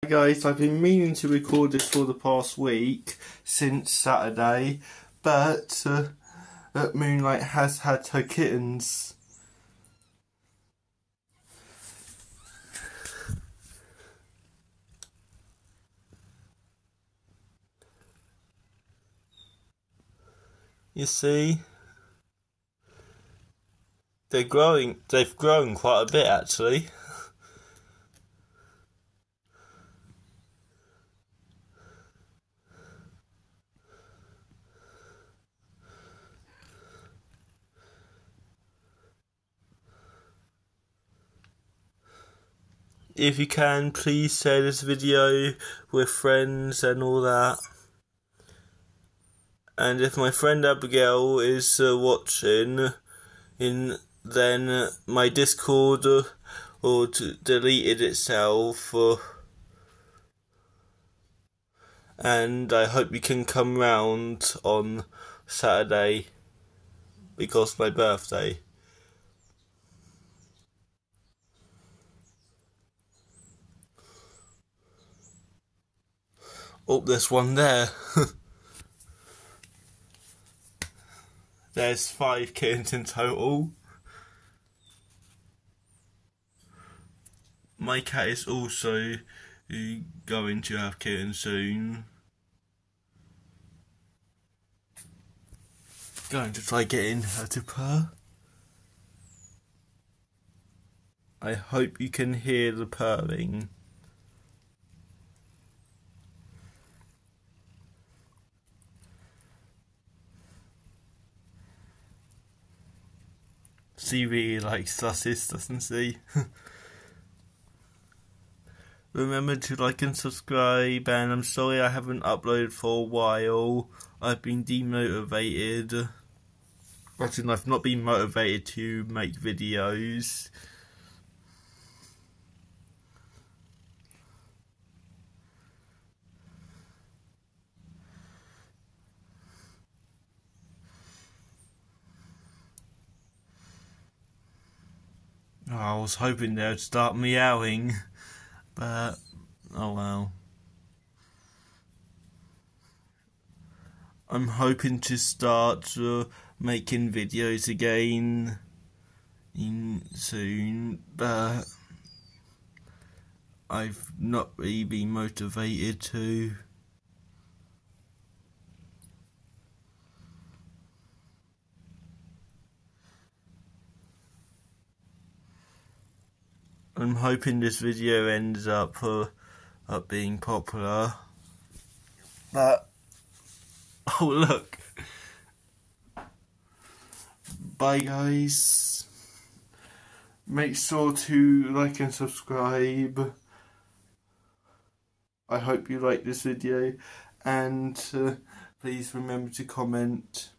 Hi guys, I've been meaning to record this for the past week, since Saturday, but Moonlight has had her kittens. You see? They've grown quite a bit actually. If you can, please share this video with friends and all that. And if my friend Abigail is watching, then my Discord deleted itself, and I hope you can come round on Saturday because it's my birthday. Oh, there's one there. There's 5 kittens in total. My cat is also going to have kittens soon. Going to try getting her to purr. I hope you can hear the purring. She really likes susses, doesn't she? Remember to like and subscribe, and I'm sorry I haven't uploaded for a while. I've been demotivated. Actually, I've not been motivated to make videos. I was hoping they would start meowing, but oh well. I'm hoping to start making videos again soon, but I've not really been motivated to. I'm hoping this video ends up being popular. But oh look. Bye guys. Make sure to like and subscribe. I hope you like this video, and please remember to comment.